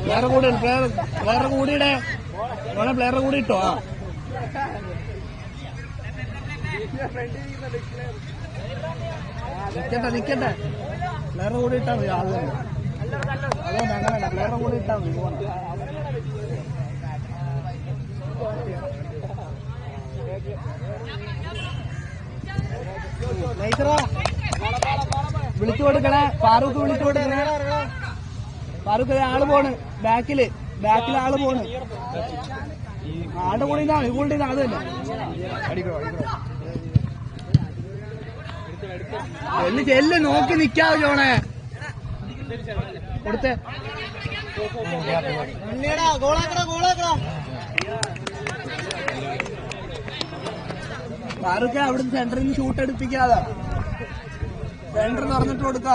പ്ലെയറെ കൂടെ പ്ലെയറെ കൂടിയിടെ വേണം, പ്ലെയറെ കൂടി ഇട്ടോ. നിക്കട്ടെ പ്ലെയറെ കൂടി ഇട്ടാ മതി. അതുകൊണ്ട് അങ്ങനെയല്ല, പ്ലെയറെ കൂടി ഇട്ടാ മതി. വിളിച്ചു കൊടുക്കണേ, ഫാറൂഖ് വിളിച്ചു കൊടുക്കണേ. ഫാറൂഖ് ആള് പോണ്, ബാക്കില് ആള് പോണ്. ആളുടെ കൂടെ ഇതാണ്, ഇവളുടെ ഇത് അത് തന്നെ. ചെല്ല് നോക്കി നിക്കാവോ ജോണേ. കൊടുത്തേ ഫാറൂഖ് അവിടുന്ന് സെന്ററിൽ നിന്ന് ഷൂട്ട് എടുപ്പിക്കാതെ സെന്റർ തുറന്നിട്ട് കൊടുക്ക.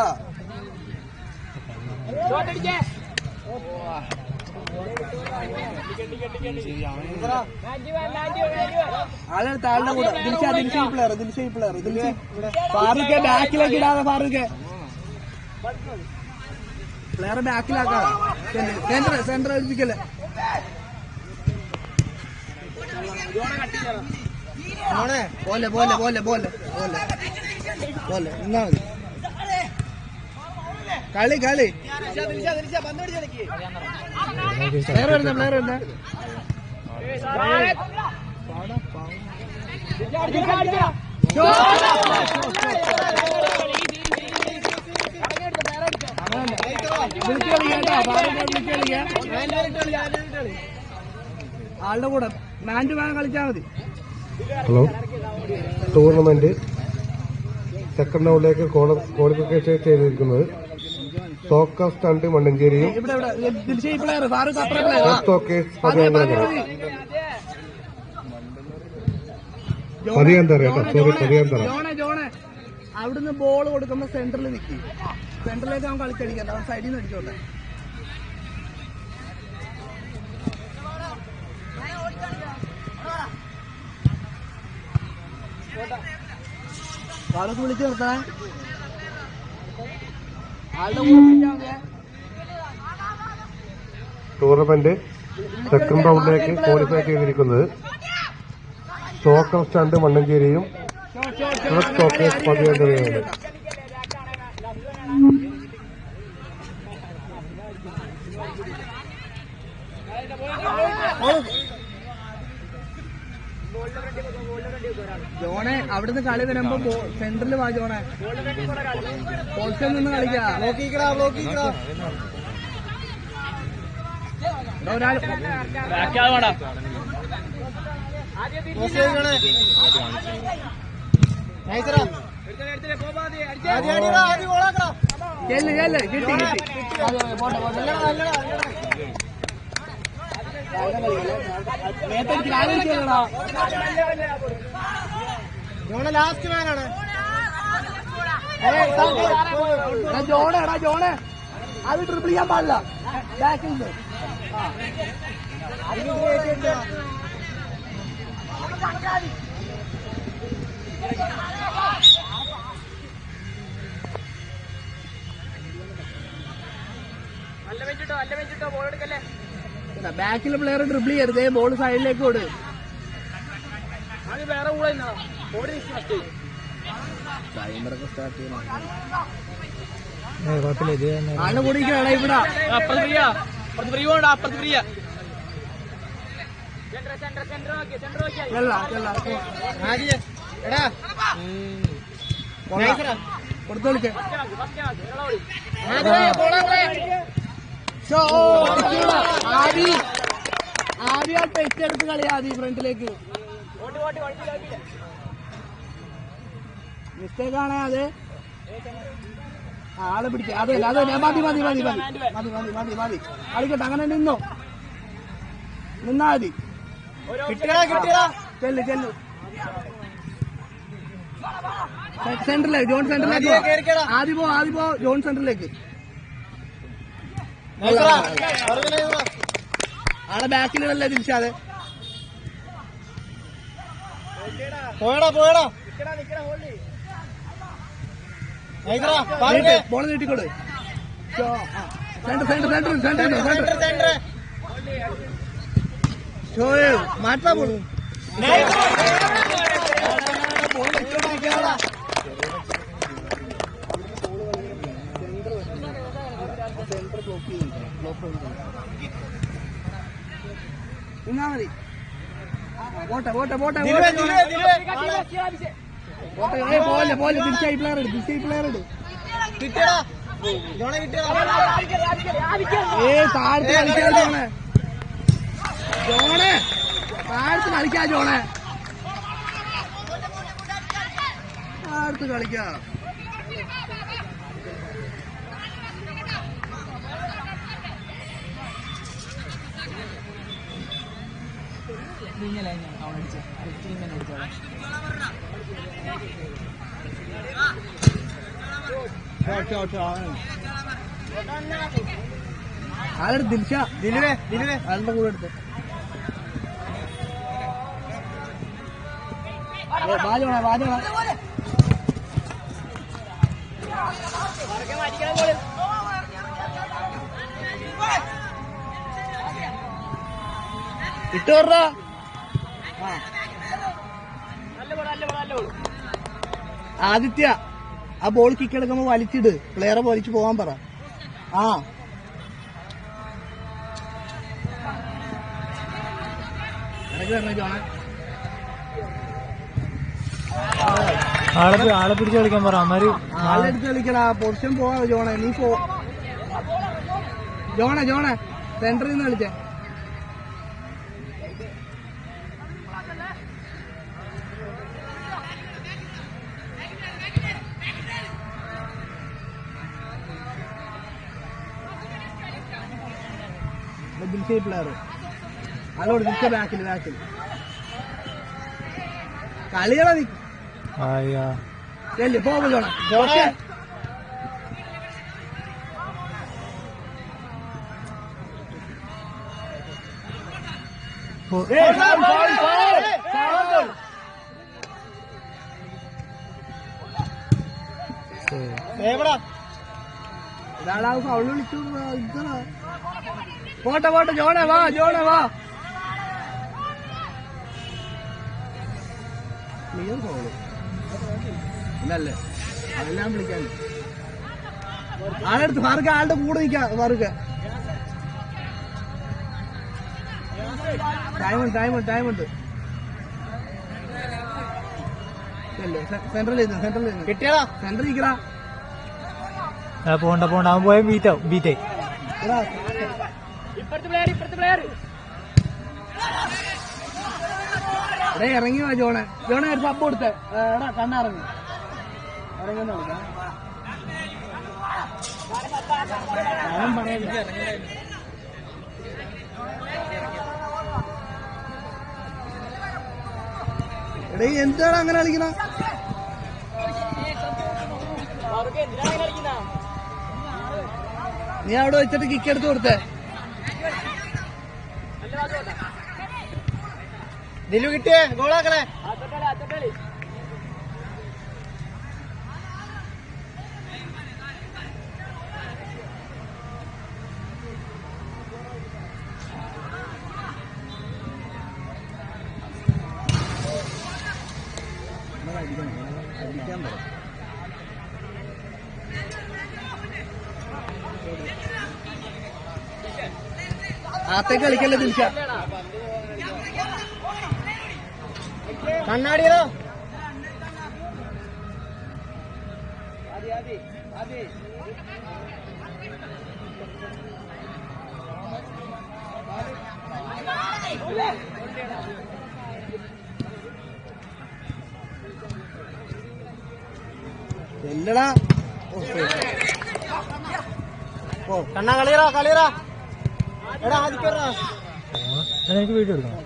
ആളുടെ ആളുടെ കൂടെ ദിൽഷ പ്ലെയർ ഫാറൂഖ് ബാക്കിലേക്ക് ഇടാതെ. ഫാറൂഖ് പ്ലെയർ ബാക്കിലാക്കാതെ സെന്റർ എടുപ്പിക്കല്ലേ. പോലെ പോലെ പോലെ പോലെ പോലെ പോലെ എന്നാ മതി. കളി പ്ലെയർ വരുന്ന ആളുടെ കൂടെ മാൻ ടു മാൻ കളിച്ചാൽ മതി. ഹലോ, ടൂർണമെന്റ് സെക്കൻഡ് റൗണ്ടിലേക്ക് ക്വാളിഫിക്കേഷൻ ചെയ്തിരിക്കുന്നത് സോക്കർ സ്റ്റണ്ട് മണ്ണഞ്ചേരിയും അവിടുന്ന് ബോൾ കൊടുക്കുമ്പോ സെന്ററിൽ നിൽക്കും. സെന്ററിലേക്ക് അവൻ കളിച്ചടിക്കണ്ട, അവൻ സൈഡിൽ നിന്ന് അടിച്ചോട്ടെ. ഫാറൂഖ് വിളിച്ചു നിർത്തണേ. ടൂർണമെന്റ് സെക്കൻഡ് റൗണ്ടിലേക്ക് ക്വാളിഫൈ ചെയ്തിരിക്കുന്നത് സോക്കർ സ്റ്റണ്ട് മണ്ണഞ്ചേരിയും സ്റ്റോക്കേഴ്സ് പതിവേണ്ടവയാണ്. ജോണെ അവിടുന്ന് കളി വരുമ്പോ സെന്ററിൽ വാ ജോണെ. പോസ്റ്റിൽ നിന്ന് കളിക്കാ. കിട്ടി ലാസ്റ്റ് മാനാണ് ജോണെ. അത് ട്രിപ്പിൾ ചെയ്യാൻ പാടില്ല. ബാക്കിൽ നിന്ന് ബാക്കിലെ പ്ലെയർ ട്രിപ്പിൾ ചെയ്യരുതേ. ബോൾ സൈഡിലേക്ക് ഓട്. ടൈമറൊക്കെ സ്റ്റാർട്ട് ചെയ്യണം. ആളുടെ കൂടി ഇവിടെ കൊടുത്തു കളിക്ക. ആദ്യ ടെസ്റ്റ് എടുത്ത് കളി. ആദ്യം ഫ്രണ്ടിലേക്ക് മിസ്റ്റേക്ക് ആണേ അത് ആളെ പിടിക്കുക. അതല്ല അതല്ല മതി കളിക്കട്ടെ. അങ്ങനെ നിന്നാ മതി. ചെല്ലു സെന്ററിലേക്ക്. ജോൺ സെന്ററിലേക്ക് ആദ്യം പോ. ജോൺ സെന്ററിലേക്ക്. ആളെ ബാക്കിലല്ലേ തിരിച്ചാതെ. പോയടാ പോയടാ ബോൾ നീട്ടിക്കോട്. Centre centre centre centre centre മാറ്റാ ബോൾ. നിന്നാ മതി. പോട്ടെ പോട്ടെ പോട്ടെ പോലെ പോലെ തിരിച്ചായി പ്ലെയർ ഇട്, തിരിച്ചായി പ്ലെയർ ഇട്. താഴത്ത് കളിക്കാ ജോണെ, ജോണെ താഴത്ത് കളിക്കാ ജോണെ, താഴത്ത് കളിക്കാ. ആരുടെ ദിൽഷ ആളുടെ കൂടെ എടുത്ത് വാജോണ വാജോണ. ഇട്ട് പറ. ആദിത്യ ആ ബോൾ കിക്ക് എടുക്കുമ്പോ വലിച്ചിട്, പ്ലെയറെ വലിച്ചു പോവാൻ പറ. ആ ആളെ പിടിച്ച് കളിക്കാൻ പറ. അമ്മാര് ആളെ എടുത്ത് കളിക്കടാ, പൊസിഷൻ പോവാ ജോണെ. നീ പോ ജോണെ, ജോണെ സെന്ററിൽ നിന്ന് കളിച്ചേ. പ്ലെയർ അതോട് നിൽക്ക, ബാക്കിൽ ബാക്കിൽ കളികളാ നീ പോകും ജോണ. ജോണെ ഒരാളാവ് ഫൗള് വിളിച്ചു. പോട്ടെ പോട്ടെ ജോണെ വാ, ജോണെ വാ. ക്ലിയർ ഫൗള് ഇല്ലല്ലേ, അതെല്ലാം വിളിക്കാൻ. ആളെടുത്ത് ഫാറുക്ക, ആളുടെ കൂടെ നിൽക്കാം ഫാറുക്ക. ടൈമുണ്ട് ടൈമുണ്ട് ടൈമുണ്ട്. സെന്ററിൽ കിട്ടിയടാ, സെന്ററിൽ നിൽക്കടാ. പോണ്ട പോണ്ട, അവൻ പോയ ബീറ്റാവും, ബീറ്റായി. എടേ ഇറങ്ങി വാ ജോണെ, ജോണെ ഒരു പപ്പ് കൊടുത്തേ. എടാ കണ്ണിറങ്ങി ഇറങ്ങുന്ന കൊടുക്കാം. അവൻ പറയാ എടേ എന്താണ് അങ്ങനെ കളിക്കണ? നീ അവിടെ വെച്ചിട്ട് കിക്ക് എടുത്ത് കൊടുത്തേ. ദിലു കിട്ടിയേ ഗോളാക്കണേ. അടിക്കാൻ പറ. ആത്തേക്ക് കളിക്കല്ലേ തിരിച്ച. കണ്ണാടിയോ എല്ലടാ. ഓ കണ്ണാ കളിയറാ കളിയറാ. എടാ ആദിക്കറാ, എനിക്ക് വീഡിയോ എടുക്കണം.